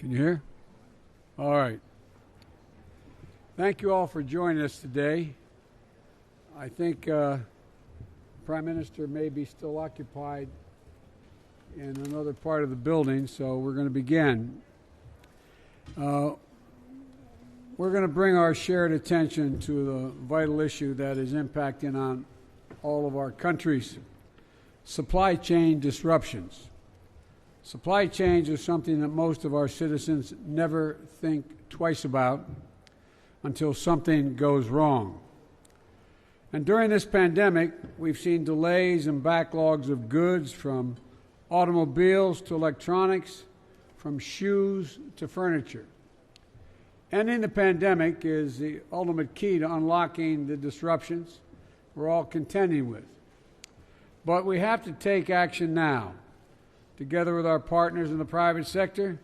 Can you hear? All right. Thank you all for joining us today. I think Prime Minister may be still occupied in another part of the building, so we're going to begin. We're going to bring our shared attention to the vital issue that is impacting on all of our countries: supply chain disruptions. Supply chains are something that most of our citizens never think twice about until something goes wrong. And during this pandemic, we've seen delays and backlogs of goods, from automobiles to electronics, from shoes to furniture. Ending the pandemic is the ultimate key to unlocking the disruptions we're all contending with. But we have to take action now, together with our partners in the private sector,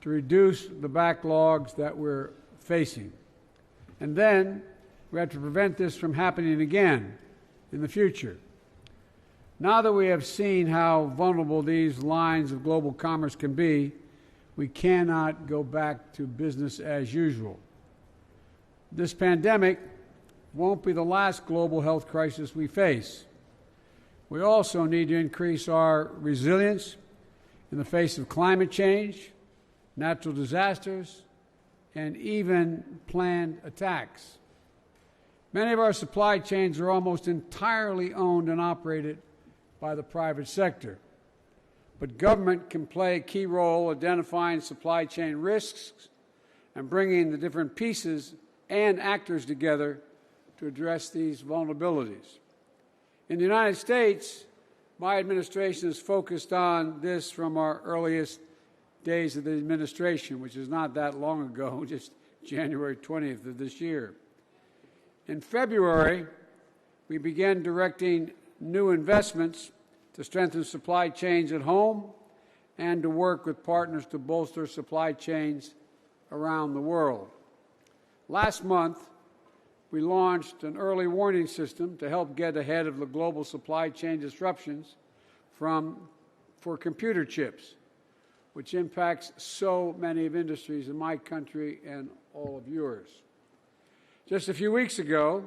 to reduce the backlogs that we're facing. And then we have to prevent this from happening again in the future. Now that we have seen how vulnerable these lines of global commerce can be, we cannot go back to business as usual. This pandemic won't be the last global health crisis we face. We also need to increase our resilience in the face of climate change, natural disasters, and even planned attacks. Many of our supply chains are almost entirely owned and operated by the private sector. But government can play a key role identifying supply chain risks and bringing the different pieces and actors together to address these vulnerabilities. In the United States, my administration is focused on this from our earliest days of the administration, which is not that long ago, just January 20th of this year. In February, we began directing new investments to strengthen supply chains at home and to work with partners to bolster supply chains around the world. Last month, we launched an early warning system to help get ahead of the global supply chain disruptions for computer chips, which impacts so many of industries in my country and all of yours. Just a few weeks ago,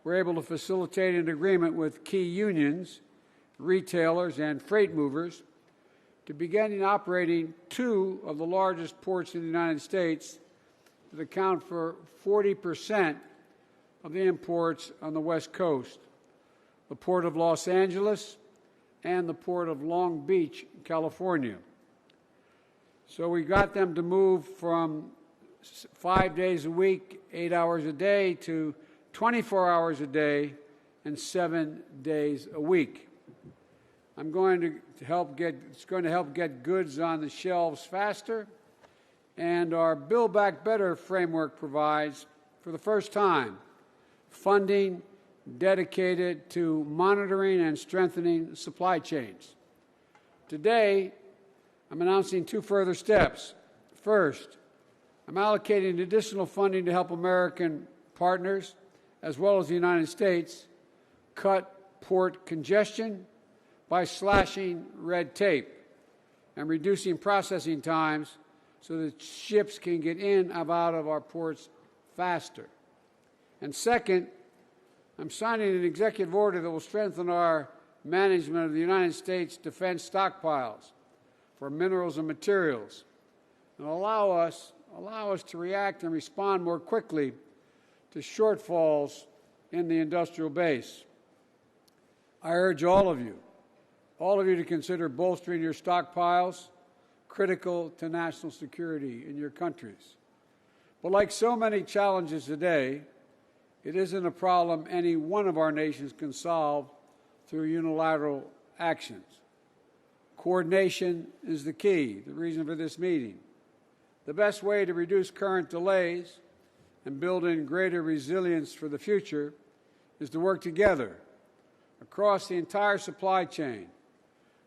we were able to facilitate an agreement with key unions, retailers, and freight movers to begin operating two of the largest ports in the United States that account for 40% of the imports on the West Coast: the Port of Los Angeles and the Port of Long Beach, California. So we got them to move from 5 days a week, 8 hours a day, to 24 hours a day and 7 days a week. It's going to help get goods on the shelves faster, and our Build Back Better framework provides, for the first time, funding dedicated to monitoring and strengthening supply chains. Today, I'm announcing two further steps. First, I'm allocating additional funding to help American partners, as well as the United States, cut port congestion by slashing red tape and reducing processing times so that ships can get in and out of our ports faster. And second, I'm signing an executive order that will strengthen our management of the United States defense stockpiles for minerals and materials, and allow us to react and respond more quickly to shortfalls in the industrial base. I urge all of you to consider bolstering your stockpiles, critical to national security in your countries. But like so many challenges today, it isn't a problem any one of our nations can solve through unilateral actions. Coordination is the key, the reason for this meeting. The best way to reduce current delays and build in greater resilience for the future is to work together across the entire supply chain,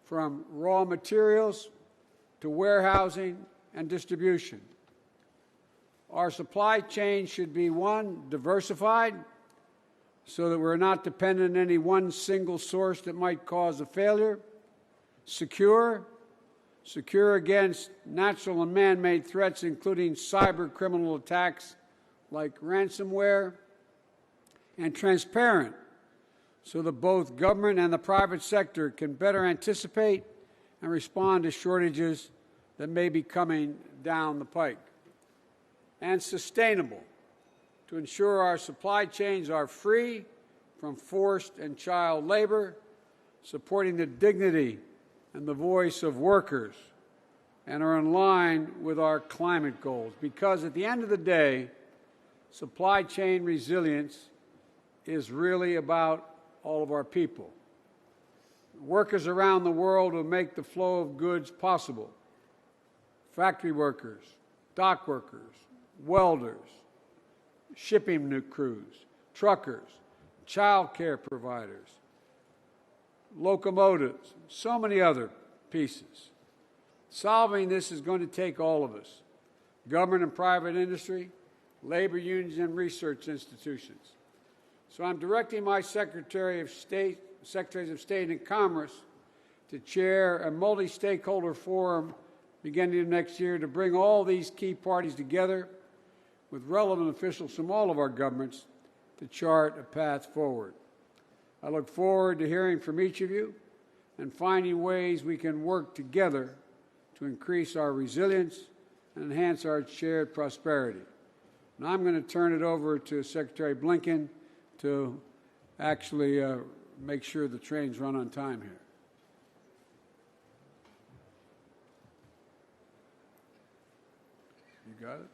from raw materials to warehousing and distribution. Our supply chain should be, one, diversified, so that we're not dependent on any one single source that might cause a failure; secure, secure against natural and man-made threats, including cyber criminal attacks like ransomware, and transparent so that both government and the private sector can better anticipate and respond to shortages that may be coming down the pike. And sustainable to ensure our supply chains are free from forced and child labor, supporting the dignity and the voice of workers, and are in line with our climate goals. Because at the end of the day, supply chain resilience is really about all of our people. Workers around the world who make the flow of goods possible. Factory workers, dock workers, welders, shipping crews, truckers, child care providers, locomotives, so many other pieces. Solving this is going to take all of us, government and private industry, labor unions and research institutions. So I'm directing my Secretaries of State and Commerce to chair a multi-stakeholder forum beginning next year to bring all these key parties together with relevant officials from all of our governments to chart a path forward. I look forward to hearing from each of you and finding ways we can work together to increase our resilience and enhance our shared prosperity. And I'm going to turn it over to Secretary Blinken to actually make sure the trains run on time here. You got it?